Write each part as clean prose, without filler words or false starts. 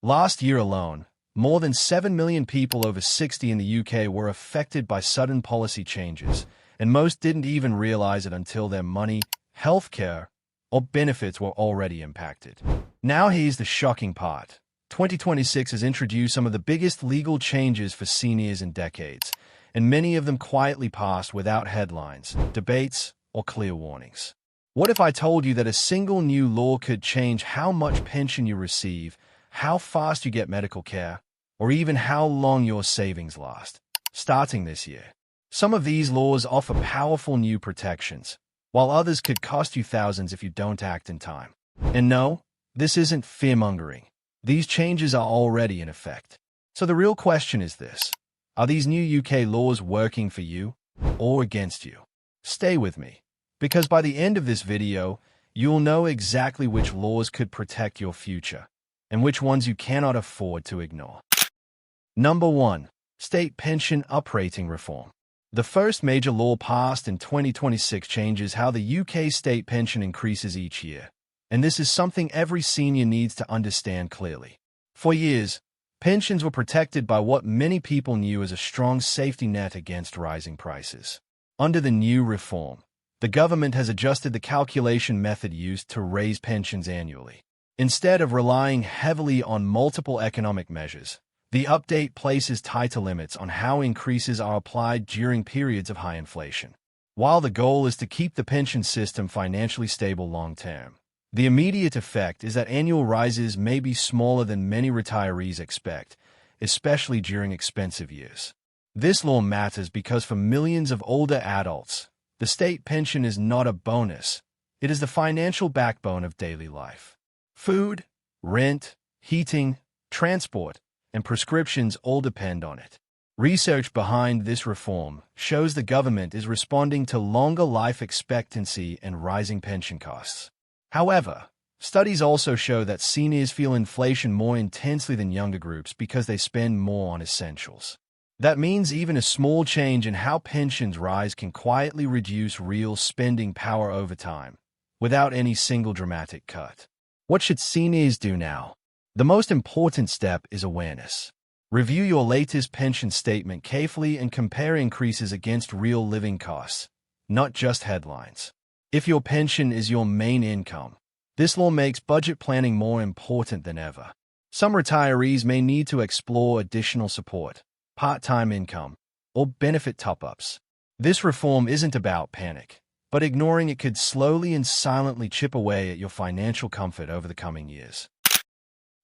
Last year alone, more than 7 million people over 60 in the UK were affected by sudden policy changes, and most didn't even realize it until their money, healthcare, or benefits were already impacted. Now here's the shocking part. 2026 has introduced some of the biggest legal changes for seniors in decades, and many of them quietly passed without headlines, debates, or clear warnings. What if I told you that a single new law could change how much pension you receive, how fast you get medical care, or even how long your savings last? Starting this year, some of these laws offer powerful new protections, while others could cost you thousands if you don't act in time. And no, this isn't fear-mongering. These changes are already in effect. So the real question is this: are these new UK laws working for you or against you? Stay with me, because by the end of this video, you'll know exactly which laws could protect your future and which ones you cannot afford to ignore. Number 1. State Pension Uprating Reform. The first major law passed in 2026 changes how the UK state pension increases each year, and this is something every senior needs to understand clearly. For years, pensions were protected by what many people knew as a strong safety net against rising prices. Under the new reform, the government has adjusted the calculation method used to raise pensions annually. Instead of relying heavily on multiple economic measures, the update places tighter limits on how increases are applied during periods of high inflation. While the goal is to keep the pension system financially stable long-term, the immediate effect is that annual rises may be smaller than many retirees expect, especially during expensive years. This law matters because for millions of older adults, the state pension is not a bonus. It is the financial backbone of daily life. Food, rent, heating, transport, and prescriptions all depend on it. Research behind this reform shows the government is responding to longer life expectancy and rising pension costs. However, studies also show that seniors feel inflation more intensely than younger groups because they spend more on essentials. That means even a small change in how pensions rise can quietly reduce real spending power over time, without any single dramatic cut. What should seniors do now? The most important step is awareness. Review your latest pension statement carefully and compare increases against real living costs, not just headlines. If your pension is your main income, this law makes budget planning more important than ever. Some retirees may need to explore additional support, part-time income, or benefit top-ups. This reform isn't about panic, but ignoring it could slowly and silently chip away at your financial comfort over the coming years.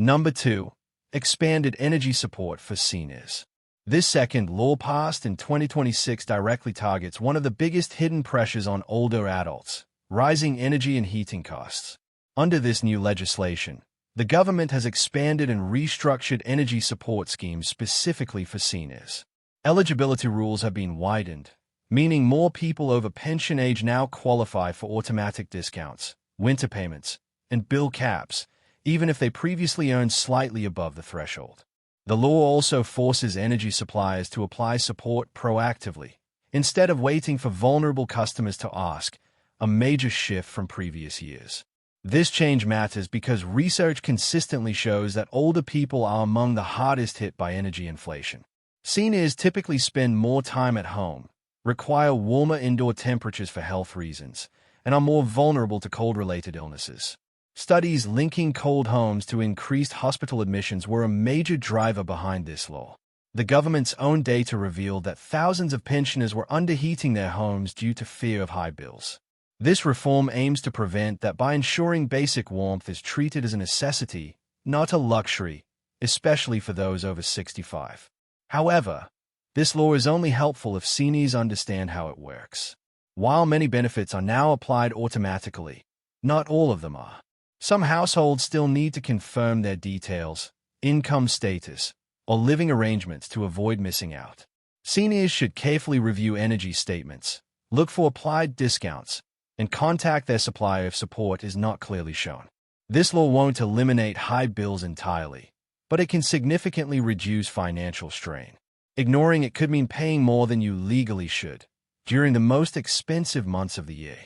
Number 2. Expanded energy support for seniors. This second law passed in 2026 directly targets one of the biggest hidden pressures on older adults: rising energy and heating costs. Under this new legislation, the government has expanded and restructured energy support schemes specifically for seniors. Eligibility rules have been widened, meaning more people over pension age now qualify for automatic discounts, winter payments, and bill caps, even if they previously earned slightly above the threshold. The law also forces energy suppliers to apply support proactively, instead of waiting for vulnerable customers to ask, a major shift from previous years. This change matters because research consistently shows that older people are among the hardest hit by energy inflation. Seniors typically spend more time at home, require warmer indoor temperatures for health reasons, and are more vulnerable to cold-related illnesses. Studies linking cold homes to increased hospital admissions were a major driver behind this law. The government's own data revealed that thousands of pensioners were underheating their homes due to fear of high bills. This reform aims to prevent that by ensuring basic warmth is treated as a necessity, not a luxury, especially for those over 65. However, this law is only helpful if seniors understand how it works. While many benefits are now applied automatically, not all of them are. Some households still need to confirm their details, income status, or living arrangements to avoid missing out. Seniors should carefully review energy statements, look for applied discounts, and contact their supplier if support is not clearly shown. This law won't eliminate high bills entirely, but it can significantly reduce financial strain. Ignoring it could mean paying more than you legally should during the most expensive months of the year.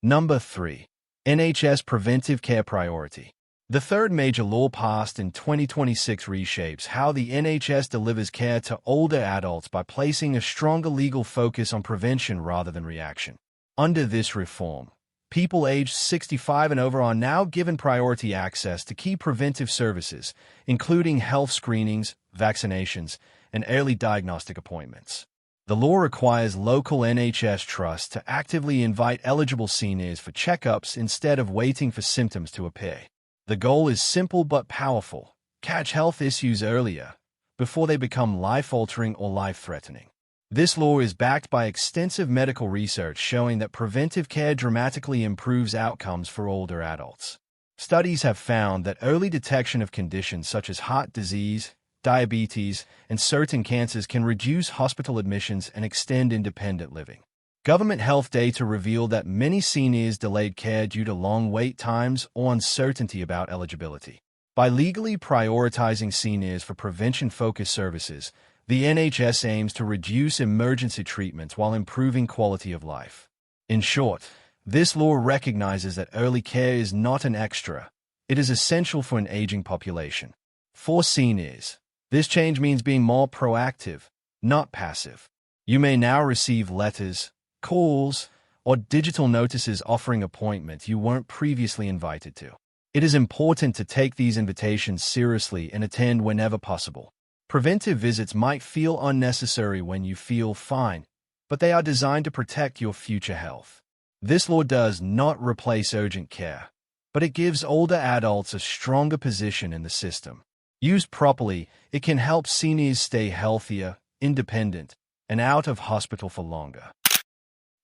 Number 3. NHS Preventive Care Priority. The third major law passed in 2026 reshapes how the NHS delivers care to older adults by placing a stronger legal focus on prevention rather than reaction. Under this reform, people aged 65 and over are now given priority access to key preventive services, including health screenings, vaccinations, and early diagnostic appointments. The law requires local NHS trusts to actively invite eligible seniors for checkups instead of waiting for symptoms to appear. The goal is simple but powerful: catch health issues earlier, before they become life-altering or life-threatening. This law is backed by extensive medical research showing that preventive care dramatically improves outcomes for older adults. Studies have found that early detection of conditions such as heart disease, diabetes, and certain cancers can reduce hospital admissions and extend independent living. Government health data reveal that many seniors delayed care due to long wait times or uncertainty about eligibility. By legally prioritizing seniors for prevention-focused services, the NHS aims to reduce emergency treatments while improving quality of life. In short, this law recognizes that early care is not an extra. It is essential for an aging population. For seniors, this change means being more proactive, not passive. You may now receive letters, calls, or digital notices offering appointments you weren't previously invited to. It is important to take these invitations seriously and attend whenever possible. Preventive visits might feel unnecessary when you feel fine, but they are designed to protect your future health. This law does not replace urgent care, but it gives older adults a stronger position in the system. Used properly, it can help seniors stay healthier, independent, and out of hospital for longer.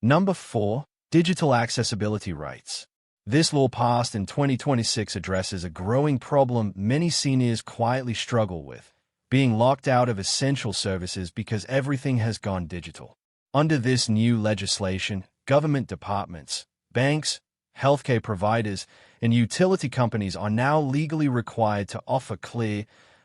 Number 4. Digital accessibility rights. This law passed in 2026 addresses a growing problem many seniors quietly struggle with: being locked out of essential services because everything has gone digital. Under this new legislation, government departments, banks, healthcare providers, and utility companies are now legally required to offer clear,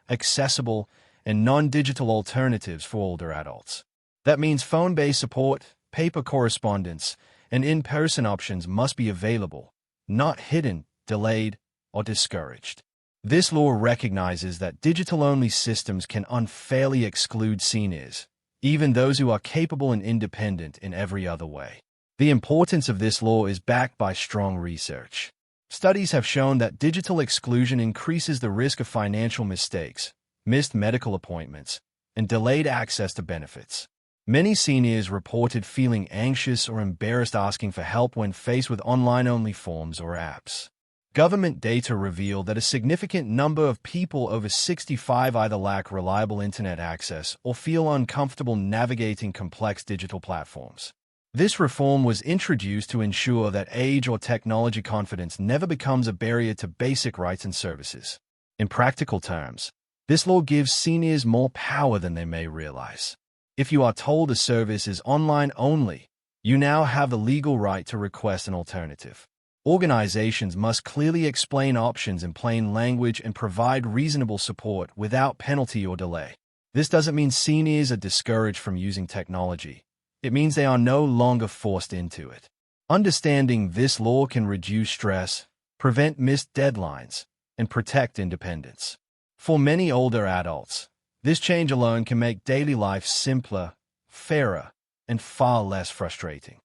accessible, and non-digital alternatives for older adults. That means phone-based support, paper correspondence, and in-person options must be available, not hidden, delayed, or discouraged. This law recognizes that digital-only systems can unfairly exclude seniors, even those who are capable and independent in every other way. The importance of this law is backed by strong research. Studies have shown that digital exclusion increases the risk of financial mistakes, missed medical appointments, and delayed access to benefits. Many seniors reported feeling anxious or embarrassed asking for help when faced with online-only forms or apps. Government data reveal that a significant number of people over 65 either lack reliable internet access or feel uncomfortable navigating complex digital platforms. This reform was introduced to ensure that age or technology confidence never becomes a barrier to basic rights and services. In practical terms, this law gives seniors more power than they may realize. If you are told a service is online only, you now have the legal right to request an alternative. Organizations must clearly explain options in plain language and provide reasonable support without penalty or delay. This doesn't mean seniors are discouraged from using technology. It means they are no longer forced into it. Understanding this law can reduce stress, prevent missed deadlines, and protect independence. For many older adults, this change alone can make daily life simpler, fairer, and far less frustrating.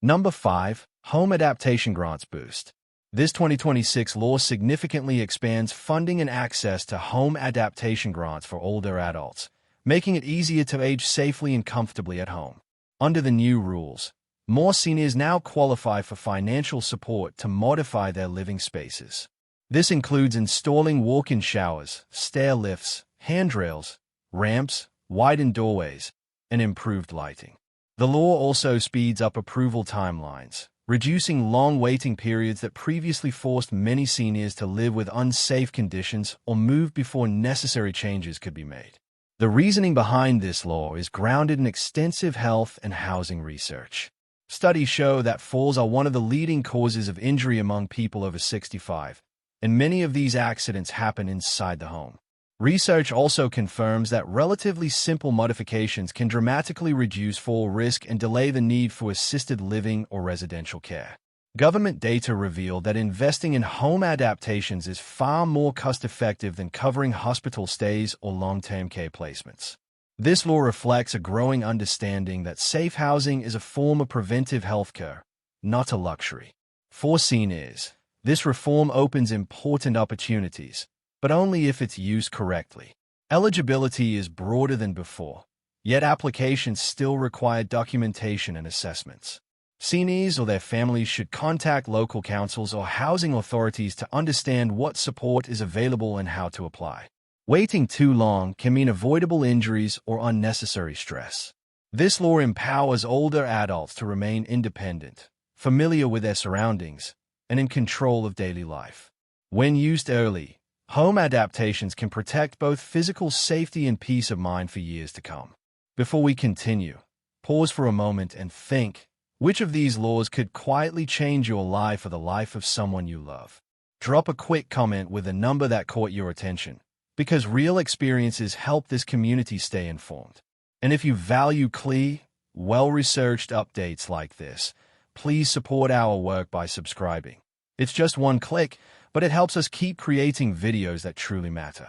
Number 5. Home Adaptation Grants Boost. This 2026 law significantly expands funding and access to home adaptation grants for older adults, making it easier to age safely and comfortably at home. Under the new rules, more seniors now qualify for financial support to modify their living spaces. This includes installing walk-in showers, stair lifts, handrails, ramps, widened doorways, and improved lighting. The law also speeds up approval timelines, reducing long waiting periods that previously forced many seniors to live with unsafe conditions or move before necessary changes could be made. The reasoning behind this law is grounded in extensive health and housing research. Studies show that falls are one of the leading causes of injury among people over 65, and many of these accidents happen inside the home. Research also confirms that relatively simple modifications can dramatically reduce fall risk and delay the need for assisted living or residential care. Government data reveal that investing in home adaptations is far more cost-effective than covering hospital stays or long-term care placements. This law reflects a growing understanding that safe housing is a form of preventive healthcare, not a luxury. For seniors, this reform opens important opportunities, but only if it's used correctly. Eligibility is broader than before, yet applications still require documentation and assessments. Seniors or their families should contact local councils or housing authorities to understand what support is available and how to apply. Waiting too long can mean avoidable injuries or unnecessary stress. This law empowers older adults to remain independent, familiar with their surroundings, and in control of daily life. When used early, home adaptations can protect both physical safety and peace of mind for years to come. Before we continue, pause for a moment and think, which of these laws could quietly change your life or the life of someone you love? Drop a quick comment with a number that caught your attention, because real experiences help this community stay informed. And if you value clear, well-researched updates like this, please support our work by subscribing. It's just one click, but it helps us keep creating videos that truly matter.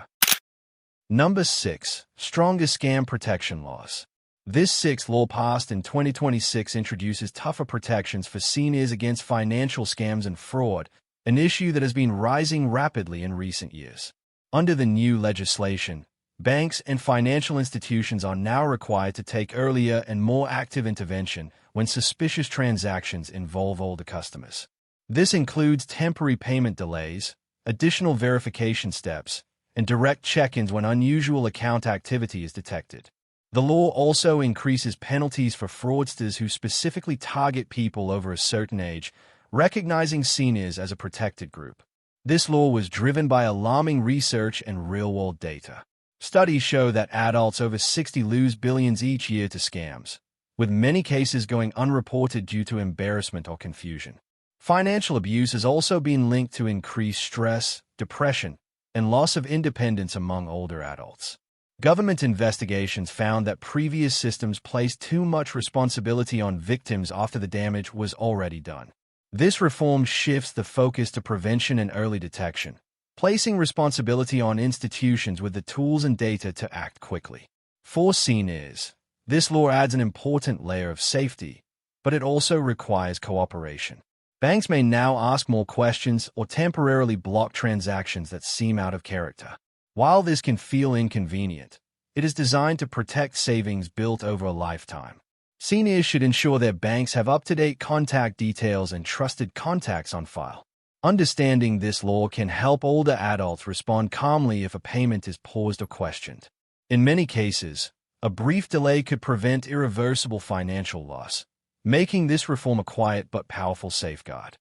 Number 6. Stronger scam protection laws. This sixth law passed in 2026 introduces tougher protections for seniors against financial scams and fraud, an issue that has been rising rapidly in recent years. Under the new legislation, banks and financial institutions are now required to take earlier and more active intervention when suspicious transactions involve older customers. This includes temporary payment delays, additional verification steps, and direct check-ins when unusual account activity is detected. The law also increases penalties for fraudsters who specifically target people over a certain age, recognizing seniors as a protected group. This law was driven by alarming research and real-world data. Studies show that adults over 60 lose billions each year to scams, with many cases going unreported due to embarrassment or confusion. Financial abuse has also been linked to increased stress, depression, and loss of independence among older adults. Government investigations found that previous systems placed too much responsibility on victims after the damage was already done. This reform shifts the focus to prevention and early detection, placing responsibility on institutions with the tools and data to act quickly. For seniors, this law adds an important layer of safety, but it also requires cooperation. Banks may now ask more questions or temporarily block transactions that seem out of character. While this can feel inconvenient, it is designed to protect savings built over a lifetime. Seniors should ensure their banks have up-to-date contact details and trusted contacts on file. Understanding this law can help older adults respond calmly if a payment is paused or questioned. In many cases, a brief delay could prevent irreversible financial loss, making this reform a quiet but powerful safeguard.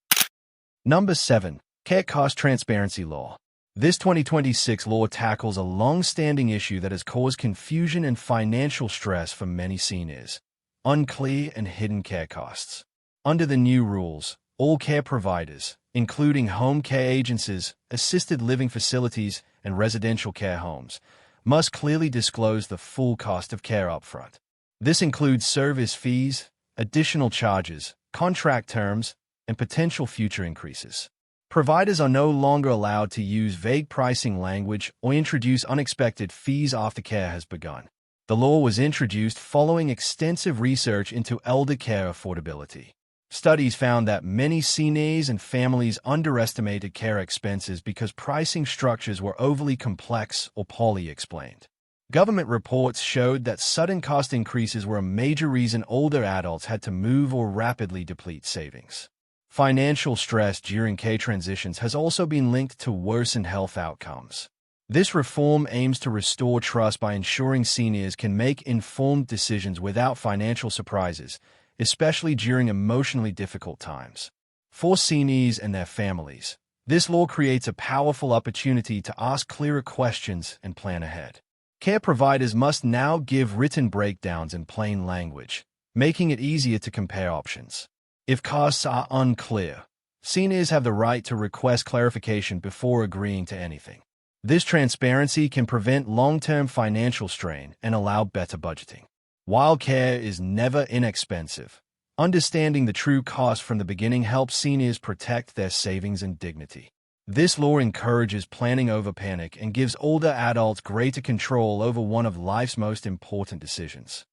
Number 7. Care Cost Transparency Law. This 2026 law tackles a long-standing issue that has caused confusion and financial stress for many seniors: unclear and hidden care costs. Under the new rules, all care providers, including home care agencies, assisted living facilities, and residential care homes, must clearly disclose the full cost of care upfront. This includes service fees, additional charges, contract terms, and potential future increases. Providers are no longer allowed to use vague pricing language or introduce unexpected fees after care has begun. The law was introduced following extensive research into elder care affordability. Studies found that many seniors and families underestimated care expenses because pricing structures were overly complex or poorly explained. Government reports showed that sudden cost increases were a major reason older adults had to move or rapidly deplete savings. Financial stress during care transitions has also been linked to worsened health outcomes. This reform aims to restore trust by ensuring seniors can make informed decisions without financial surprises, especially during emotionally difficult times. For seniors and their families, this law creates a powerful opportunity to ask clearer questions and plan ahead. Care providers must now give written breakdowns in plain language, making it easier to compare options. If costs are unclear, seniors have the right to request clarification before agreeing to anything. This transparency can prevent long-term financial strain and allow better budgeting. While care is never inexpensive, Understanding the true cost from the beginning helps seniors protect their savings and dignity. This law encourages planning over panic and gives older adults greater control over one of life's most important decisions.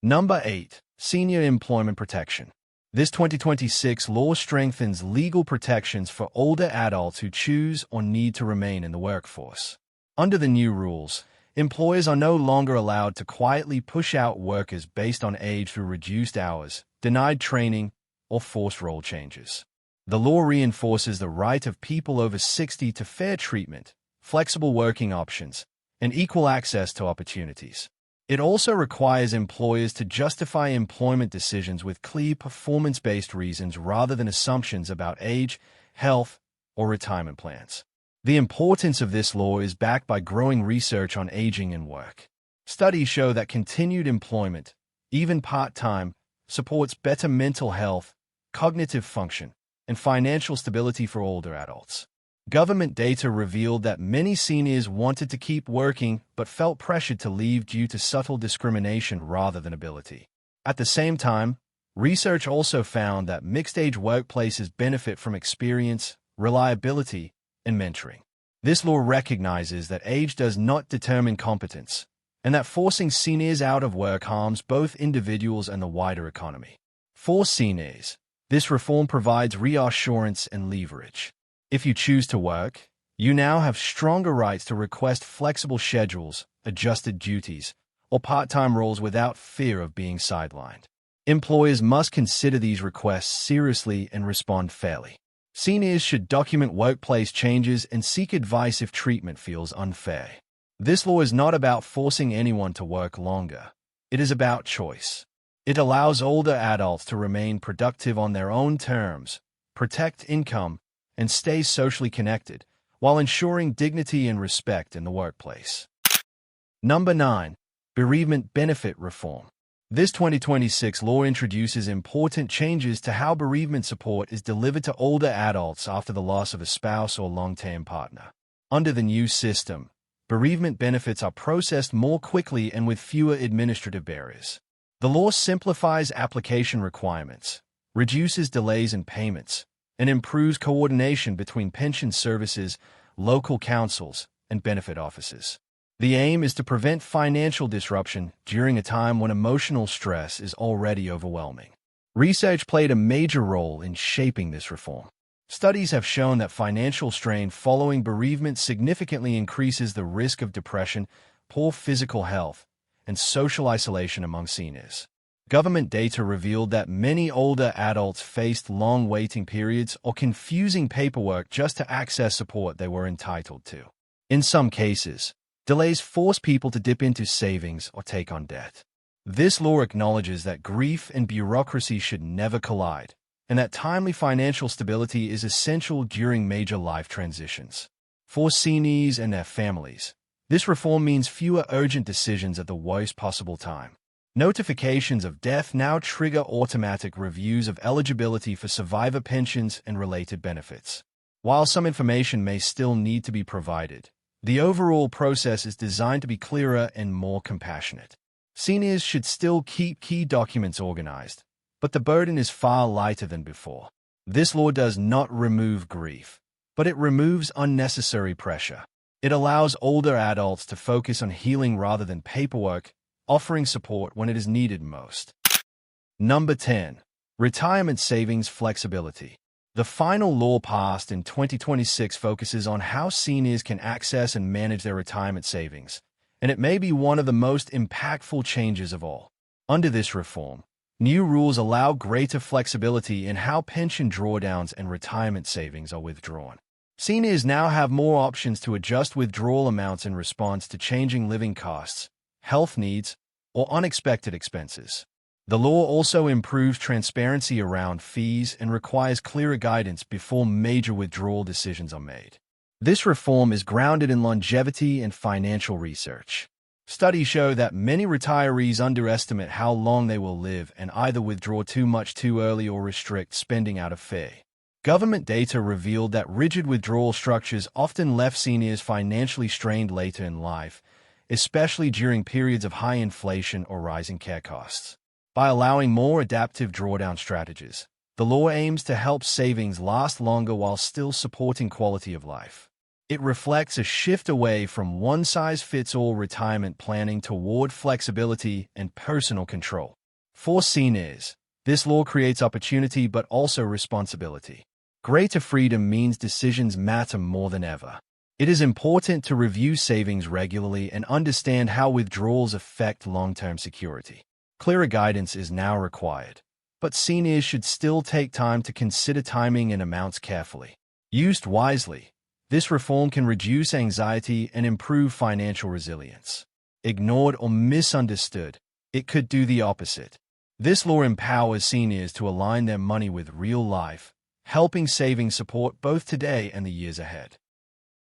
Number 8. Senior Employment Protection. This 2026 law strengthens legal protections for older adults who choose or need to remain in the workforce. Under the new rules, employers are no longer allowed to quietly push out workers based on age through reduced hours, denied training, or forced role changes. The law reinforces the right of people over 60 to fair treatment, flexible working options, and equal access to opportunities. It also requires employers to justify employment decisions with clear performance-based reasons rather than assumptions about age, health, or retirement plans. The importance of this law is backed by growing research on aging and work. Studies show that continued employment, even part-time, supports better mental health, cognitive function, and financial stability for older adults. Government data revealed that many seniors wanted to keep working but felt pressured to leave due to subtle discrimination rather than ability. At the same time, research also found that mixed-age workplaces benefit from experience, reliability, and mentoring. This law recognizes that age does not determine competence, and that forcing seniors out of work harms both individuals and the wider economy. For seniors, this reform provides reassurance and leverage. If you choose to work, you now have stronger rights to request flexible schedules, adjusted duties, or part-time roles without fear of being sidelined. Employers must consider these requests seriously and respond fairly. Seniors should document workplace changes and seek advice if treatment feels unfair. This law is not about forcing anyone to work longer. It is about choice. It allows older adults to remain productive on their own terms, protect income, and stay socially connected, while ensuring dignity and respect in the workplace. Number 9. Bereavement Benefit Reform. This 2026 law introduces important changes to how bereavement support is delivered to older adults after the loss of a spouse or long-term partner. Under the new system, bereavement benefits are processed more quickly and with fewer administrative barriers. The law simplifies application requirements, reduces delays in payments, and improves coordination between pension services, local councils, and benefit offices. The aim is to prevent financial disruption during a time when emotional stress is already overwhelming. Research played a major role in shaping this reform. Studies have shown that financial strain following bereavement significantly increases the risk of depression, poor physical health, and social isolation among seniors. Government data revealed that many older adults faced long waiting periods or confusing paperwork just to access support they were entitled to. In some cases, delays force people to dip into savings or take on debt. This law acknowledges that grief and bureaucracy should never collide, and that timely financial stability is essential during major life transitions. For seniors and their families, this reform means fewer urgent decisions at the worst possible time. Notifications of death now trigger automatic reviews of eligibility for survivor pensions and related benefits. While some information may still need to be provided, the overall process is designed to be clearer and more compassionate. Seniors should still keep key documents organized, but the burden is far lighter than before. This law does not remove grief, but it removes unnecessary pressure. It allows older adults to focus on healing rather than paperwork, offering support when it is needed most. Number 10. Retirement Savings Flexibility. The final law passed in 2026 focuses on how seniors can access and manage their retirement savings, and it may be one of the most impactful changes of all. Under this reform, new rules allow greater flexibility in how pension drawdowns and retirement savings are withdrawn. Seniors now have more options to adjust withdrawal amounts in response to changing living costs, health needs, or unexpected expenses. The law also improves transparency around fees and requires clearer guidance before major withdrawal decisions are made. This reform is grounded in longevity and financial research. Studies show that many retirees underestimate how long they will live and either withdraw too much too early or restrict spending out of fear. Government data revealed that rigid withdrawal structures often left seniors financially strained later in life, especially during periods of high inflation or rising care costs. By allowing more adaptive drawdown strategies, the law aims to help savings last longer while still supporting quality of life. It reflects a shift away from one-size-fits-all retirement planning toward flexibility and personal control. For seniors, this law creates opportunity but also responsibility. Greater freedom means decisions matter more than ever. It is important to review savings regularly and understand how withdrawals affect long-term security. Clearer guidance is now required, but seniors should still take time to consider timing and amounts carefully. Used wisely, this reform can reduce anxiety and improve financial resilience. Ignored or misunderstood, it could do the opposite. This law empowers seniors to align their money with real life, helping savings support both today and the years ahead.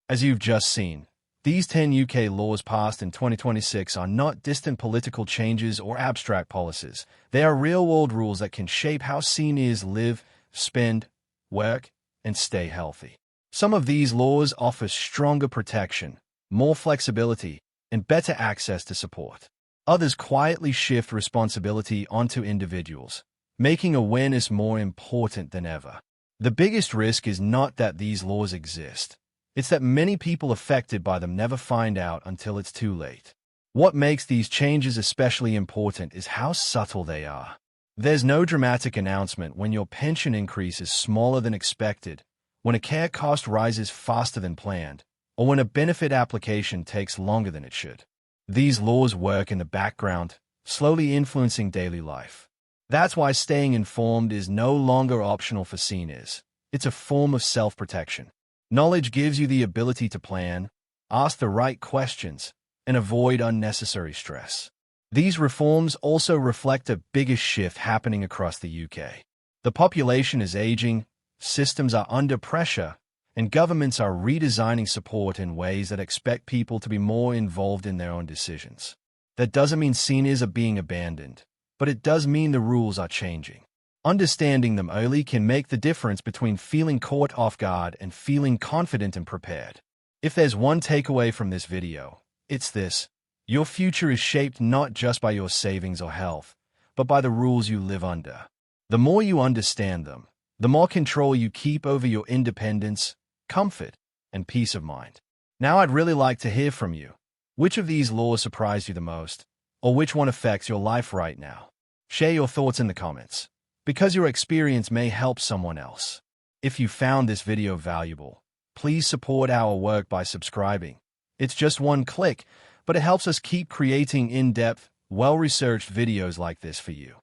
As you've just seen, these 10 UK laws passed in 2026 are not distant political changes or abstract policies. They are real-world rules that can shape how seniors live, spend, work, and stay healthy. Some of these laws offer stronger protection, more flexibility, and better access to support. Others quietly shift responsibility onto individuals, making awareness more important than ever. The biggest risk is not that these laws exist. It's that many people affected by them never find out until it's too late. What makes these changes especially important is how subtle they are. There's no dramatic announcement when your pension increase is smaller than expected, when a care cost rises faster than planned, or when a benefit application takes longer than it should. These laws work in the background, slowly influencing daily life. That's why staying informed is no longer optional for seniors. It's a form of self-protection. Knowledge gives you the ability to plan, ask the right questions, and avoid unnecessary stress. These reforms also reflect a bigger shift happening across the UK. The population is aging, systems are under pressure, and governments are redesigning support in ways that expect people to be more involved in their own decisions. That doesn't mean seniors are being abandoned, but it does mean the rules are changing. Understanding them early can make the difference between feeling caught off guard and feeling confident and prepared. If there's one takeaway from this video, it's this: your future is shaped not just by your savings or health, but by the rules you live under. The more you understand them, the more control you keep over your independence, comfort, and peace of mind. Now I'd really like to hear from you. Which of these laws surprised you the most, or which one affects your life right now? Share your thoughts in the comments, because your experience may help someone else. If you found this video valuable, please support our work by subscribing. It's just one click, but it helps us keep creating in-depth, well-researched videos like this for you.